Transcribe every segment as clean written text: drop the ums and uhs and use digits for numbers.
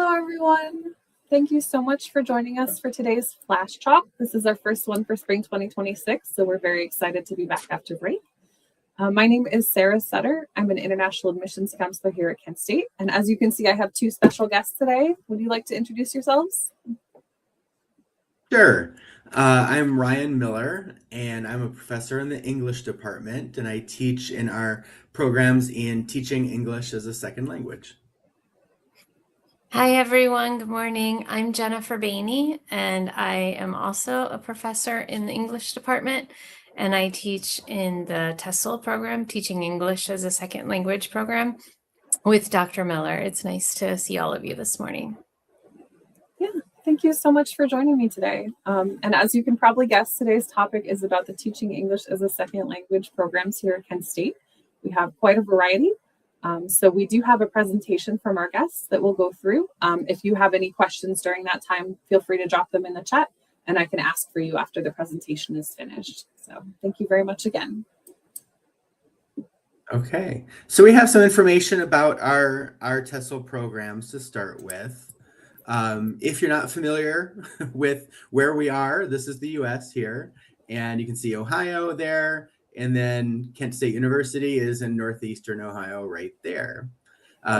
Hello, everyone. Thank you so much for joining us for today's Flash Talk. This is our first one for spring 2026, so we're very excited to be back after break. My name is Sarah Sutter. I'm an international admissions counselor here at Kent State. And as you can see, I have two special guests today. Would you like to introduce yourselves? Sure. I'm Ryan Miller, and I'm a professor in the English department, and I teach in our programs in teaching English as a second language. Hi, everyone. Good morning. I'm Jennifer Behney, and I am also a professor in the English department, and I teach in the TESL program, Teaching English as a Second Language program with Dr. Miller. It's nice to see all of you this morning. Yeah, thank you so much for joining me today. And as you can probably guess, today's topic is about the Teaching English as a Second Language programs here at Kent State. We have quite a variety. So we do have a presentation from our guests that we'll go through. If you have any questions during that time, feel free to drop them in the chat and I can ask for you after the presentation is finished. So thank you very much again. Okay, so we have some information about our TESL programs to start with. If you're not familiar with where we are, this is the US here, and you can see Ohio there. And then Kent State University is in northeastern Ohio right there.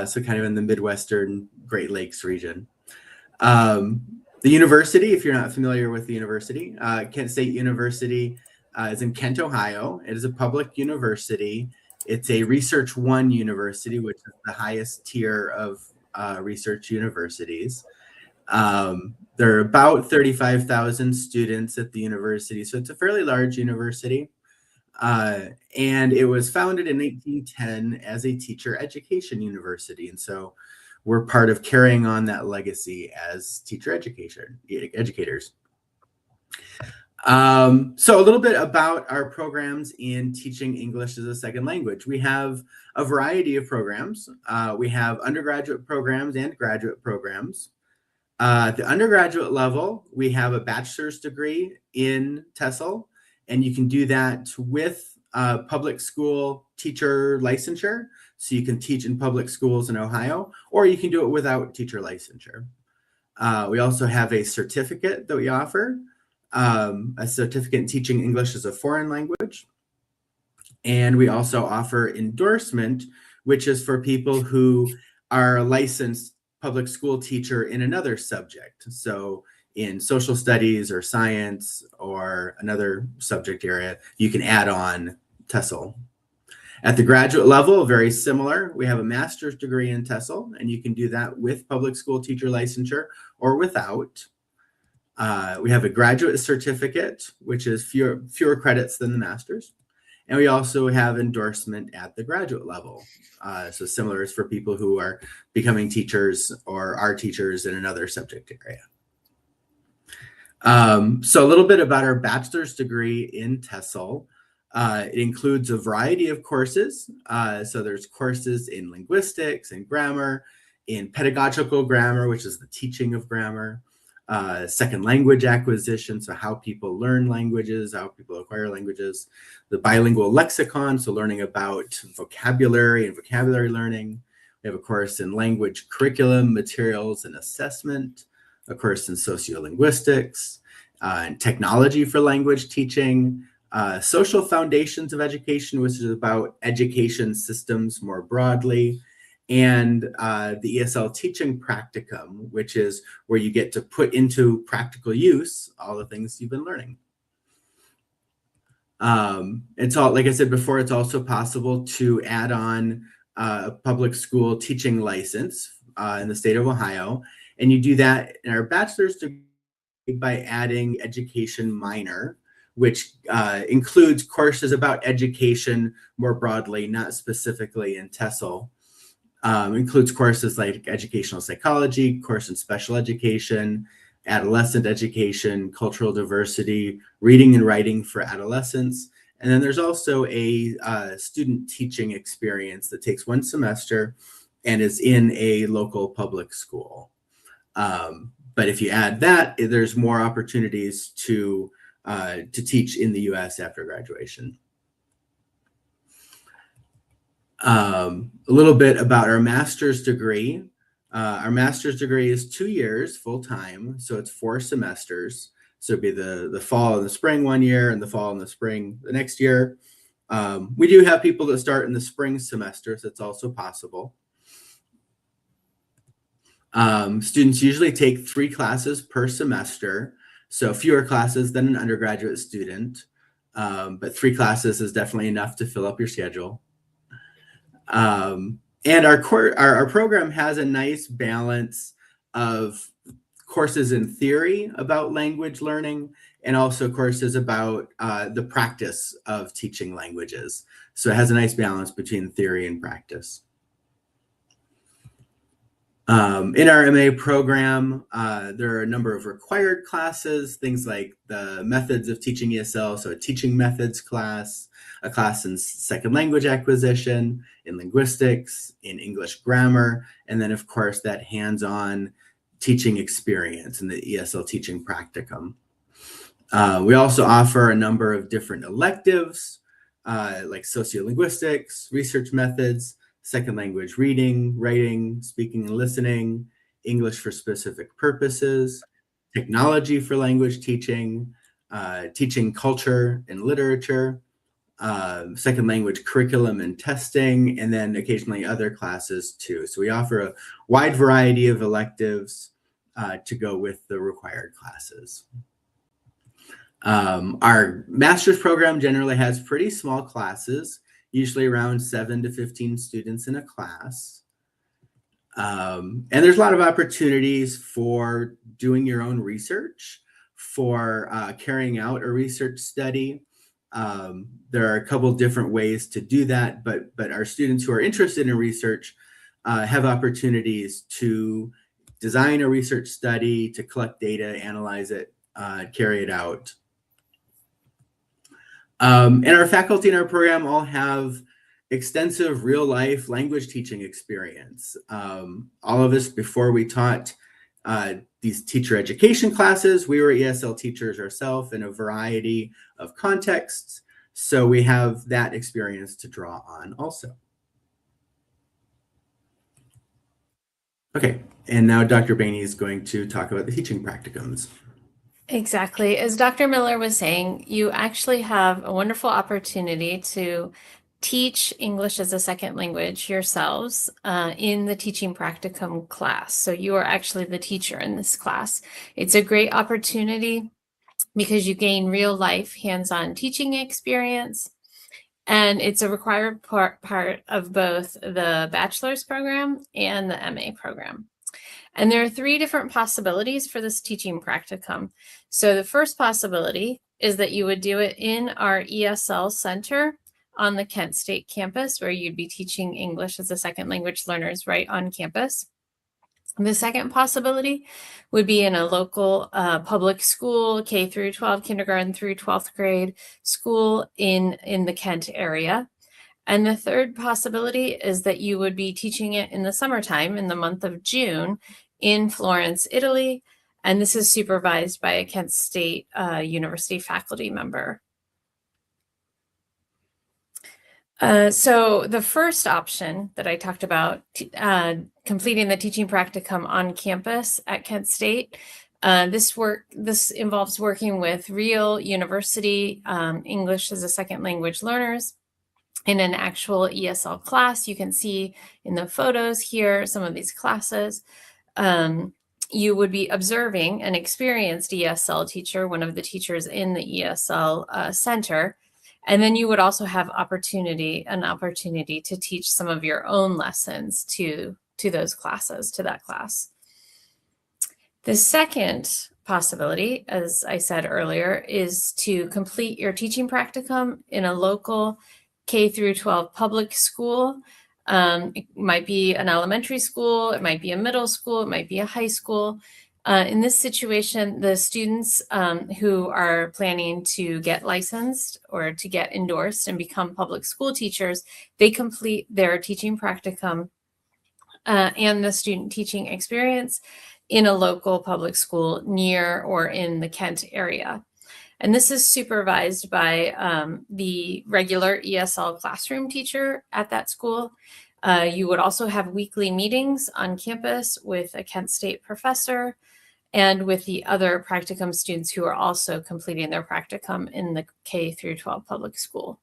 So kind of in the Midwestern Great Lakes region. The university, if you're not familiar with the university, Kent State University is in Kent, Ohio. It is a public university. It's a Research One university, which is the highest tier of research universities. There are about 35,000 students at the university, so it's a fairly large university. And it was founded in 1910 as a teacher education university. And so we're part of carrying on that legacy as teacher educators. So a little bit about our programs in teaching English as a second language. We have a variety of programs. We have undergraduate programs and graduate programs. At the undergraduate level, we have a bachelor's degree in TESL. And you can do that with public school teacher licensure. So you can teach in public schools in Ohio, or you can do it without teacher licensure. We also have a certificate that we offer, a certificate in teaching English as a foreign language. And we also offer endorsement, which is for people who are a licensed public school teacher in another subject. So in social studies or science or another subject area, you can add on TESL. At the graduate level, very similar. We have a master's degree in TESL, and you can do that with public school teacher licensure or without. We have a graduate certificate, which is fewer credits than the master's. And we also have endorsement at the graduate level. So similar is for people who are becoming teachers or are teachers in another subject area. So a little bit about our bachelor's degree in TESL. It includes a variety of courses. So there's courses in linguistics and grammar, in pedagogical grammar, which is the teaching of grammar, second language acquisition, so how people learn languages, how people acquire languages, the bilingual lexicon, so learning about vocabulary and vocabulary learning. We have a course in language curriculum, materials, and assessment, a course in sociolinguistics, and technology for language teaching, social foundations of education, which is about education systems more broadly, and the ESL teaching practicum, which is where you get to put into practical use all the things you've been learning. It's all, like I said before, it's also possible to add on a public school teaching license in the state of Ohio. And you do that in our bachelor's degree by adding education minor, which includes courses about education more broadly, not specifically in TESL. Includes courses like educational psychology, course in special education, adolescent education, cultural diversity, reading and writing for adolescents. And then there's also a student teaching experience that takes one semester and is in a local public school. But if you add that, there's more opportunities to teach in the US after graduation. A little bit about our master's degree. Our master's degree is 2 years full-time, so it's 4 semesters. So it'd be the fall and the spring one year and the fall and the spring the next year. We do have people that start in the spring semester, so it's also possible. Students usually take 3 classes per semester, so fewer classes than an undergraduate student, but 3 classes is definitely enough to fill up your schedule. And our program has a nice balance of courses in theory about language learning and also courses about the practice of teaching languages. So it has a nice balance between theory and practice. In our MA program, there are a number of required classes, things like the methods of teaching ESL, so a teaching methods class, a class in second language acquisition, in linguistics, in English grammar, and then of course that hands-on teaching experience in the ESL teaching practicum. We also offer a number of different electives, like sociolinguistics, research methods, second language reading, writing, speaking and listening, English for specific purposes, technology for language teaching, teaching culture and literature, second language curriculum and testing, and then occasionally other classes too. So we offer a wide variety of electives to go with the required classes. Our master's program generally has pretty small classes, usually around 7 to 15 students in a class. And there's a lot of opportunities for doing your own research, for carrying out a research study. There are a couple different ways to do that, but our students who are interested in research have opportunities to design a research study, to collect data, analyze it, carry it out. And our faculty in our program all have extensive real-life language teaching experience. All of us, before we taught these teacher education classes, we were ESL teachers ourselves in a variety of contexts. So we have that experience to draw on also. Okay, and now Dr. Behney is going to talk about the teaching practicums. Exactly. As Dr. Miller was saying, you actually have a wonderful opportunity to teach English as a second language yourselves in the teaching practicum class. So you are actually the teacher in this class. It's a great opportunity because you gain real life hands-on teaching experience. And it's a required part of both the bachelor's program and the MA program. And there are 3 different possibilities for this teaching practicum. So the first possibility is that you would do it in our ESL center on the Kent State campus, where you'd be teaching English as a second language learners right on campus. The second possibility would be in a local public school, K through 12, kindergarten through 12th grade school in the Kent area. And the third possibility is that you would be teaching it in the summertime, in the month of June, in Florence, Italy. And this is supervised by a Kent State University faculty member. So the first option that I talked about, completing the teaching practicum on campus at Kent State, this involves working with real university English as a second language learners in an actual ESL class. You can see in the photos here some of these classes. You would be observing an experienced ESL teacher, one of the teachers in the ESL center. And then you would also have an opportunity to teach some of your own lessons to those classes, to that class. The second possibility, as I said earlier, is to complete your teaching practicum in a local K through 12 public school. It might be an elementary school, it might be a middle school, it might be a high school. In this situation, the students who are planning to get licensed or to get endorsed and become public school teachers, they complete their teaching practicum and the student teaching experience in a local public school near or in the Kent area. And this is supervised by the regular ESL classroom teacher at that school. You would also have weekly meetings on campus with a Kent State professor and with the other practicum students who are also completing their practicum in the K through 12 public school.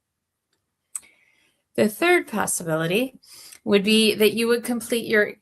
The third possibility would be that you would complete your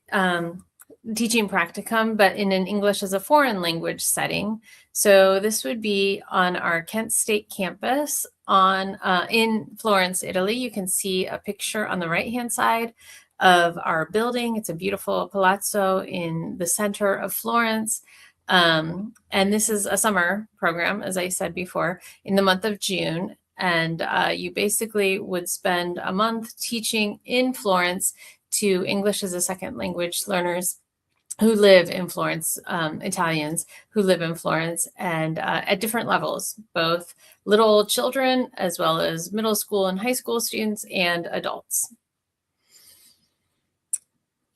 teaching practicum, but in an English as a foreign language setting. So this would be on our Kent State campus in Florence, Italy. You can see a picture on the right-hand side of our building. It's a beautiful palazzo in the center of Florence. And this is a summer program, as I said before, in the month of June. And you basically would spend a month teaching in Florence to English as a second language learners who live in Florence, Italians who live in Florence, and at different levels, both little children as well as middle school and high school students and adults.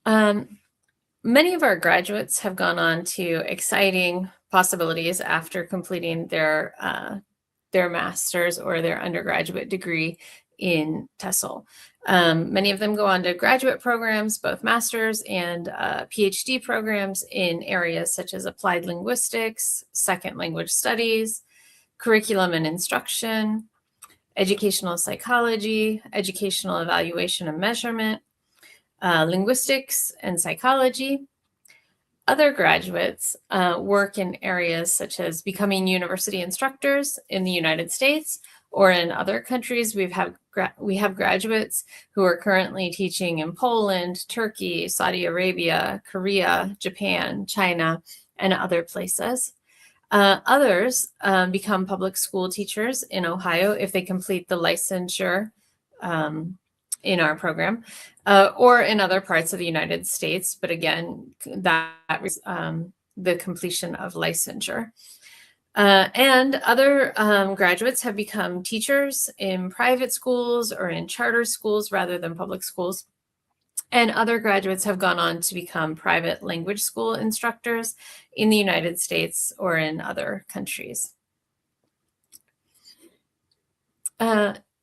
Many of our graduates have gone on to exciting possibilities after completing their master's or their undergraduate degree in TESL. Many of them go on to graduate programs, both master's and PhD programs in areas such as applied linguistics, second language studies, curriculum and instruction, educational psychology, educational evaluation and measurement, linguistics and psychology. Other graduates work in areas such as becoming university instructors in the United States or in other countries. We have graduates who are currently teaching in Poland, Turkey, Saudi Arabia, Korea, Japan, China, and other places. Others become public school teachers in Ohio if they complete the licensure in our program, or in other parts of the United States. But again, that was the completion of licensure. And other graduates have become teachers in private schools or in charter schools rather than public schools. And other graduates have gone on to become private language school instructors in the United States or in other countries.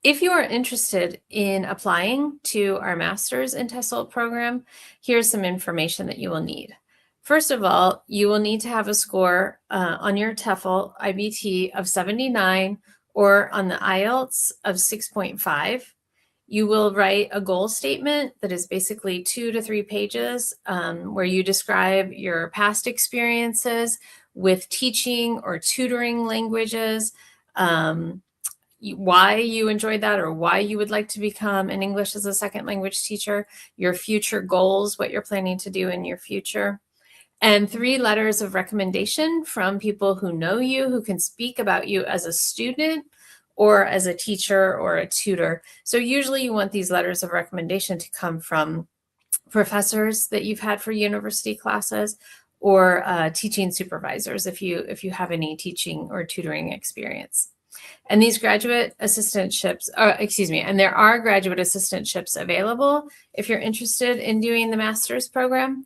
If you are interested in applying to our master's in TESL program, here's some information that you will need. First of all, you will need to have a score on your TEFL IBT of 79 or on the IELTS of 6.5. You will write a goal statement that is basically 2 to 3 pages where you describe your past experiences with teaching or tutoring languages, why you enjoyed that or why you would like to become an English as a second language teacher, your future goals, what you're planning to do in your future, and 3 letters of recommendation from people who know you, who can speak about you as a student or as a teacher or a tutor. So usually you want these letters of recommendation to come from professors that you've had for university classes or teaching supervisors if you have any teaching or tutoring experience. And these graduate assistantships, and there are graduate assistantships available if you're interested in doing the master's program.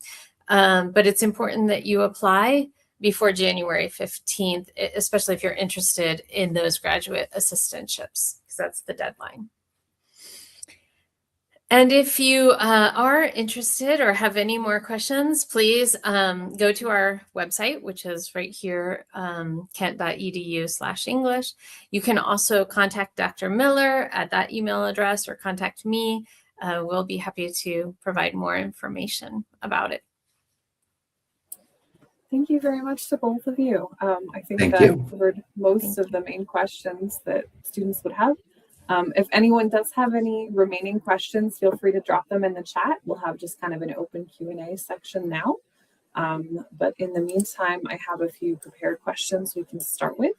But it's important that you apply before January 15th, especially if you're interested in those graduate assistantships, because that's the deadline. And if you are interested or have any more questions, please go to our website, which is right here, kent.edu/English. You can also contact Dr. Miller at that email address or contact me. We'll be happy to provide more information about it. Thank you very much to both of you. I think Thank that you. covered most of the main questions that students would have. If anyone does have any remaining questions, feel free to drop them in the chat. We'll have just kind of an open Q&A section now. But in the meantime, I have a few prepared questions we can start with.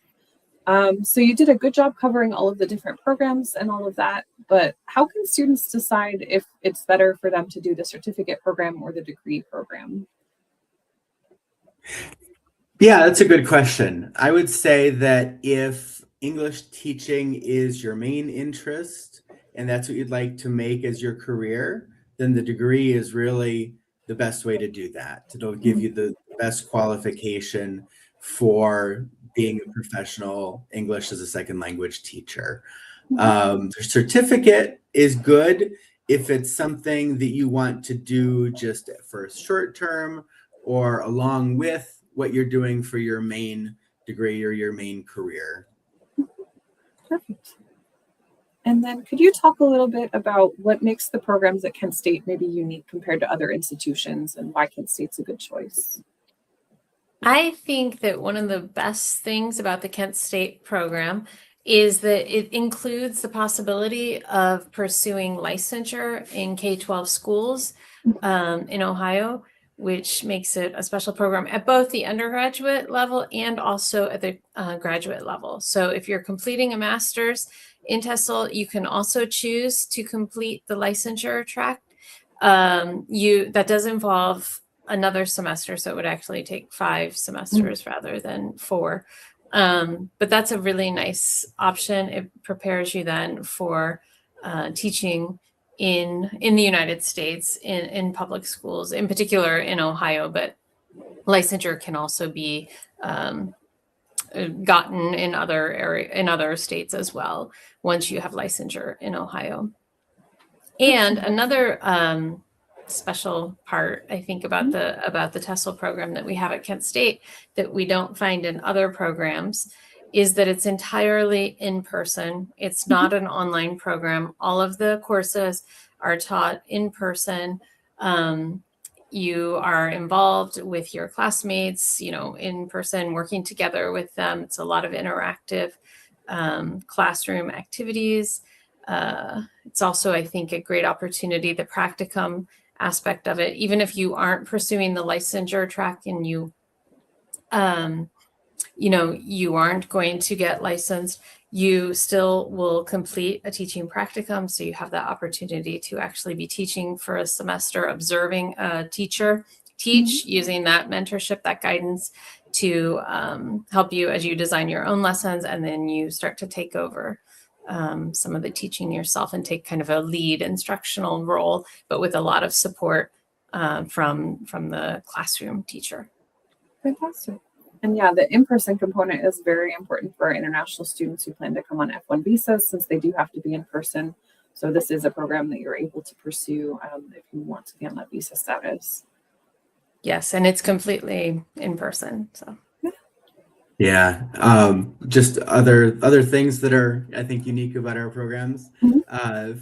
So you did a good job covering all of the different programs and all of that, but how can students decide if it's better for them to do the certificate program or the degree program? Yeah, that's a good question. I would say that if English teaching is your main interest and that's what you'd like to make as your career, then the degree is really the best way to do that. It'll give you the best qualification for being a professional English as a second language teacher. The certificate is good if it's something that you want to do just for a short term or along with what you're doing for your main degree or your main career. Perfect. And then could you talk a little bit about what makes the programs at Kent State maybe unique compared to other institutions and why Kent State's a good choice? I think that one of the best things about the Kent State program is that it includes the possibility of pursuing licensure in K-12 schools in Ohio, which makes it a special program at both the undergraduate level and also at the graduate level. So if you're completing a master's in TESL, you can also choose to complete the licensure track. That does involve another semester, so it would actually take 5 semesters rather than 4. But that's a really nice option. It prepares you then for teaching in the United States in public schools, in particular in Ohio, but licensure can also be gotten in other states as well once you have licensure in Ohio. And another special part, I think, about the TESL program that we have at Kent State that we don't find in other programs is that it's entirely in person. It's not an online program. All of the courses are taught in person. You are involved with your classmates, in person, working together with them. It's a lot of interactive classroom activities. It's also, I think, a great opportunity, the practicum aspect of it. Even if you aren't pursuing the licensure track and you aren't going to get licensed, you still will complete a teaching practicum. So you have that opportunity to actually be teaching for a semester, observing a teacher teach, using that mentorship, that guidance to help you as you design your own lessons. And then you start to take over some of the teaching yourself and take kind of a lead instructional role, but with a lot of support from the classroom teacher. Fantastic. And yeah, the in-person component is very important for our international students who plan to come on F1 visas, since they do have to be in person. So this is a program that you're able to pursue if you want to be on that visa status. Yes, and it's completely in person. So. Yeah, just other things that are, I think, unique about our programs.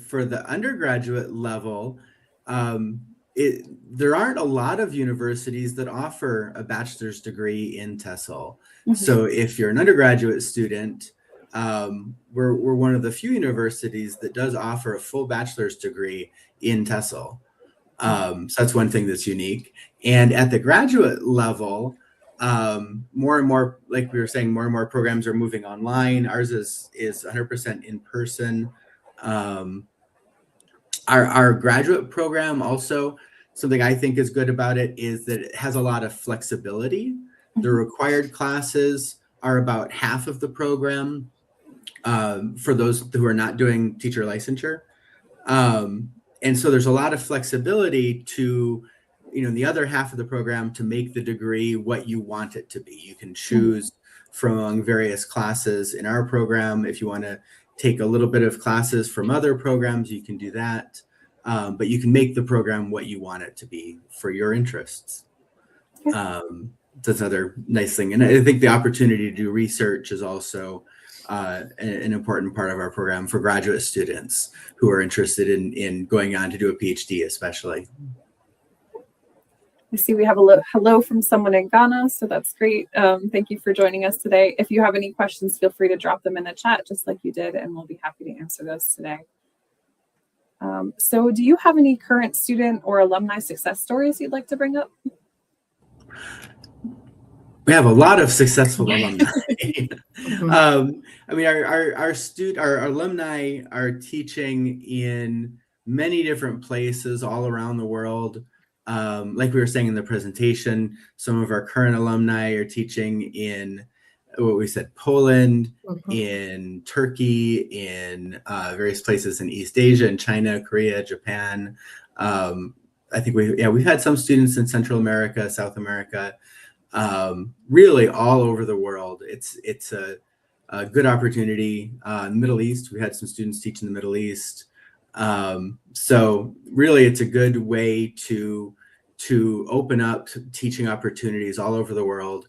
For the undergraduate level, there aren't a lot of universities that offer a bachelor's degree in TESL. So if you're an undergraduate student, we're one of the few universities that does offer a full bachelor's degree in TESL. So that's one thing that's unique. And at the graduate level, more and more, like we were saying, more and more programs are moving online. Ours is 100% in person. Our graduate program also, something I think is good about it is that it has a lot of flexibility. The required classes are about half of the program for those who are not doing teacher licensure. And so there's a lot of flexibility to, the other half of the program to make the degree what you want it to be. You can choose from among various classes in our program. If you want to take a little bit of classes from other programs, you can do that. But you can make the program what you want it to be for your interests. That's another nice thing. And I think the opportunity to do research is also an important part of our program for graduate students who are interested in going on to do a PhD, especially. I see we have a hello from someone in Ghana, so that's great. Thank you for joining us today. If you have any questions, feel free to drop them in the chat, just like you did, and we'll be happy to answer those today. So do you have any current student or alumni success stories you'd like to bring up? We have a lot of successful alumni. I mean, our alumni are teaching in many different places all around the world. Like we were saying in the presentation, some of our current alumni are teaching in what we said, Poland, in Turkey, in various places in East Asia, in China, Korea, Japan. I think we've had some students in Central America, South America, really all over the world. It's a good opportunity. In the Middle East, we had some students teach in the Middle East. So really, it's a good way to open up teaching opportunities all over the world.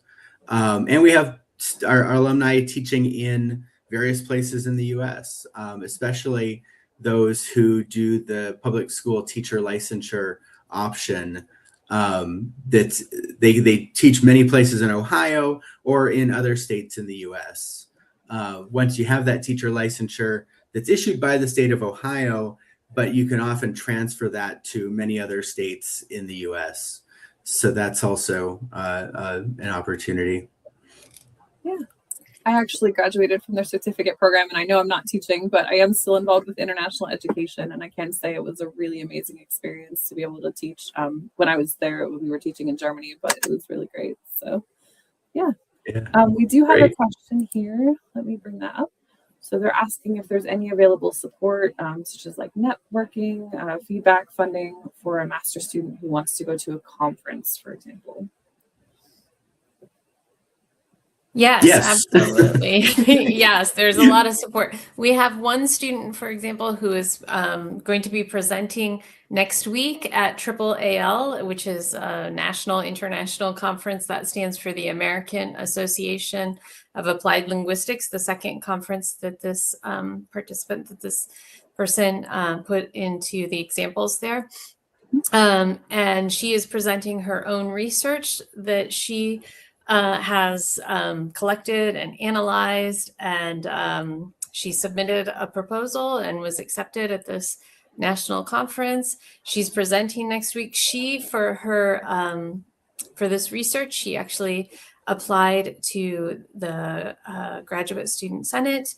And we have our alumni teaching in various places in the U.S., especially those who do the public school teacher licensure option. That they teach many places in Ohio or in other states in the U.S. Once you have that teacher licensure that's issued by the state of Ohio, but you can often transfer that to many other states in the U.S. So that's also an opportunity. Yeah. I actually graduated from their certificate program, and I know I'm not teaching, but I am still involved with international education, and I can say it was a really amazing experience to be able to teach. When I was there, we were teaching in Germany, but it was really great. So, yeah. We do have a question here. Let me bring that up. So they're asking if there's any available support, such as like networking, feedback, funding for a master's student who wants to go to a conference, for example. Yes, absolutely. Yes, there's a lot of support. We have one student, for example, who is going to be presenting next week at AAAL, which is a national international conference that stands for the American Association of Applied Linguistics, the second conference that this this person put into the examples there. And she is presenting her own research that she has collected and analyzed, and she submitted a proposal and was accepted at this national conference. She's presenting next week. For this research, she actually applied to the Graduate Student Senate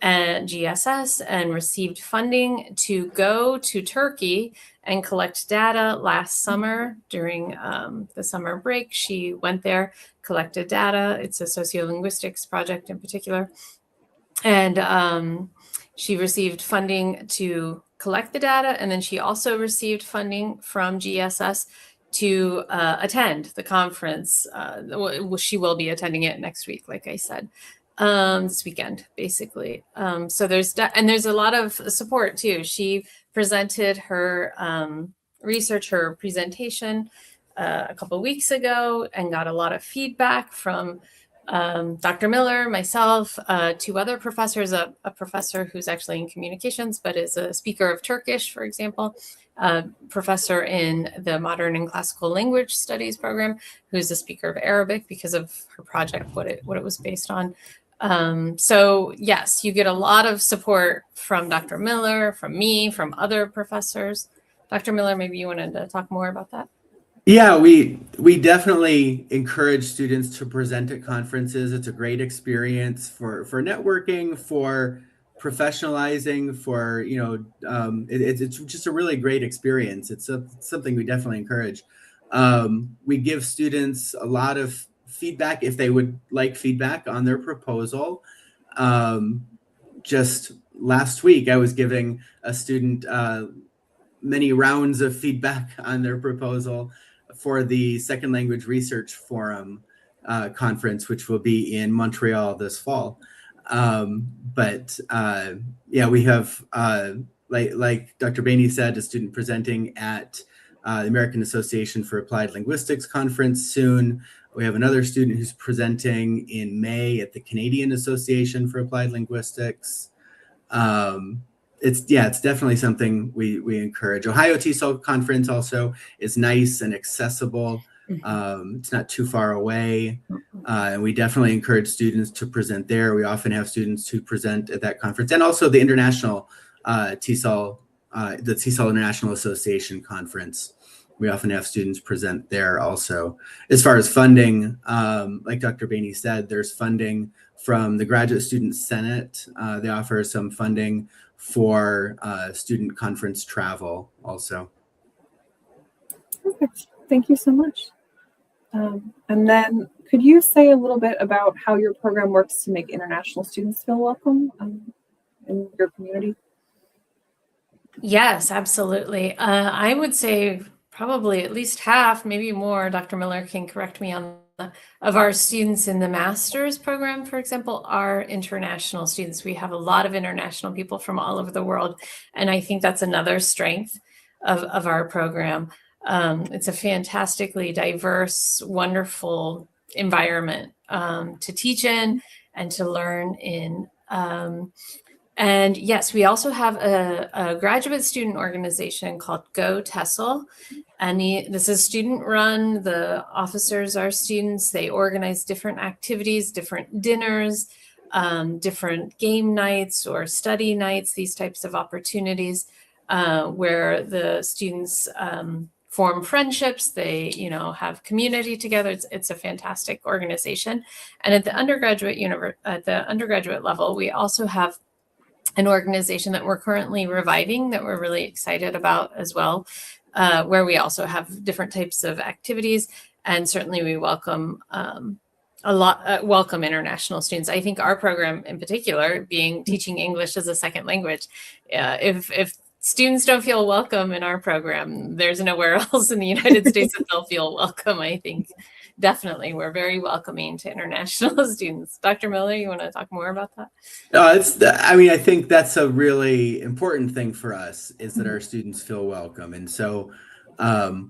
and GSS and received funding to go to Turkey and collect data last summer during the summer break. She went there, collected data. It's a sociolinguistics project in particular. And she received funding to collect the data. And then she also received funding from GSS to attend the conference. She will be attending it next week, like I said. This weekend, basically. So there's a lot of support too. She presented her research, her presentation a couple of weeks ago, and got a lot of feedback from Dr. Miller, myself, two other professors, a professor who's actually in communications, but is a speaker of Turkish, for example, a professor in the Modern and Classical Language Studies program, who's a speaker of Arabic because of her project, what it was based on. So yes, you get a lot of support from Dr. Miller, from me, from other professors. Dr. Miller, maybe you wanted to talk more about that? Yeah, we definitely encourage students to present at conferences. It's a great experience for networking, for professionalizing, for, it's just a really great experience. It's something we definitely encourage. We give students a lot of feedback if they would like feedback on their proposal. Just last week, I was giving a student many rounds of feedback on their proposal for the Second Language Research Forum conference, which will be in Montreal this fall. Yeah, we have, like Dr. Behney said, a student presenting at the American Association for Applied Linguistics conference soon. We have another student who's presenting in May at the Canadian Association for Applied Linguistics. It's definitely something we encourage. Ohio TESL conference also is nice and accessible. It's not too far away. And we definitely encourage students to present there. We often have students who present at that conference, and also the international TESL, the TESL International Association conference. We often have students present there also. As far as funding, like Dr. Behney said, there's funding from the Graduate Student Senate. They offer some funding for student conference travel also. Perfect. Thank you so much. And then could you say a little bit about how your program works to make international students feel welcome in your community? Yes, absolutely. I would say probably at least half, maybe more. Dr. Miller can correct me on of our students in the master's program, for example, are international students. We have a lot of international people from all over the world. And I think that's another strength of our program. It's a fantastically diverse, wonderful environment to teach in and to learn in. And yes, we also have a graduate student organization called Go TESL. And this is student run. The officers are students. They organize different activities, different dinners, different game nights or study nights, these types of opportunities where the students form friendships. They, have community together. It's a fantastic organization. And at the undergraduate level, we also have an organization that we're currently reviving that we're really excited about as well, where we also have different types of activities. And certainly we welcome welcome international students. I think our program in particular, being teaching English as a second language, if students don't feel welcome in our program, there's nowhere else in the United States that they'll feel welcome. I think definitely we're very welcoming to international students. Dr. Miller, you want to talk more about that? I think that's a really important thing for us, is that our students feel welcome. And so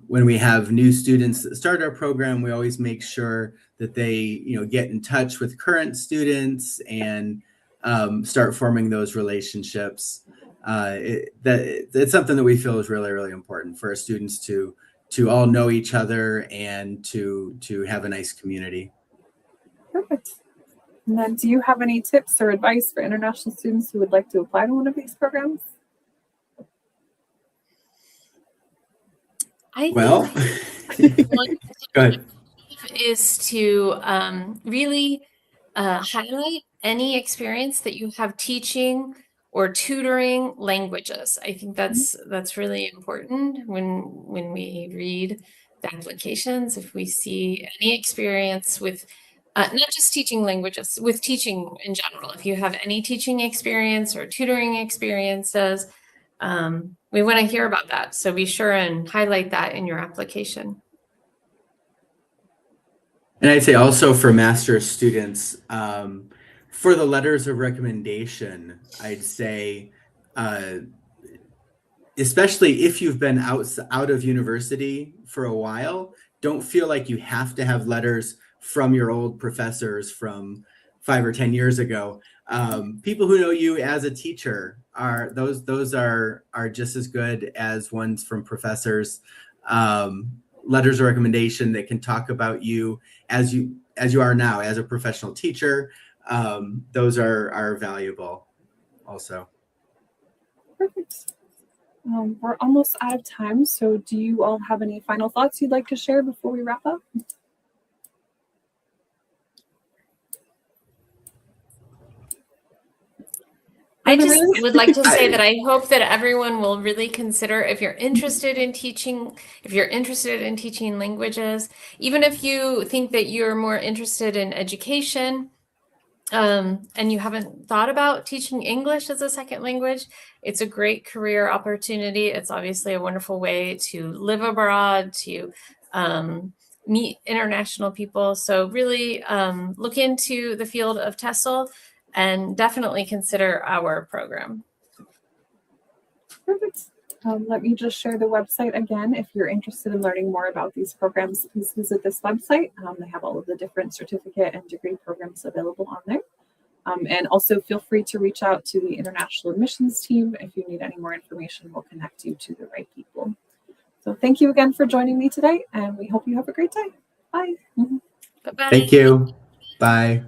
when we have new students that start our program, we always make sure that they, get in touch with current students and start forming those relationships. It's something that we feel is really, really important for our students to all know each other and to have a nice community. Perfect. And then do you have any tips or advice for international students who would like to apply to one of these programs? Well, one go ahead. is to really highlight any experience that you have teaching or tutoring languages. I think that's really important when we read the applications. If we see any experience with not just teaching languages, with teaching in general, if you have any teaching experience or tutoring experiences, we want to hear about that. So be sure and highlight that in your application. And I'd say also for master's students, for the letters of recommendation, I'd say, especially if you've been out of university for a while, don't feel like you have to have letters from your old professors from 5 or 10 years ago. People who know you as a teacher are just as good as ones from professors. Letters of recommendation that can talk about you as you are now as a professional teacher. Those are valuable also. Perfect. We're almost out of time. So do you all have any final thoughts you'd like to share before we wrap up? I just would like to say that I hope that everyone will really consider, if you're interested in teaching languages, even if you think that you're more interested in education, and you haven't thought about teaching English as a second language, it's a great career opportunity. It's obviously a wonderful way to live abroad, to meet international people. So really look into the field of TESL and definitely consider our program. Perfect. Let me just share the website again. If you're interested in learning more about these programs, please visit this website. They have all of the different certificate and degree programs available on there. And also feel free to reach out to the international admissions team. If you need any more information, we'll connect you to the right people. So thank you again for joining me today, and we hope you have a great day. Bye. Bye-bye. Thank you. Bye.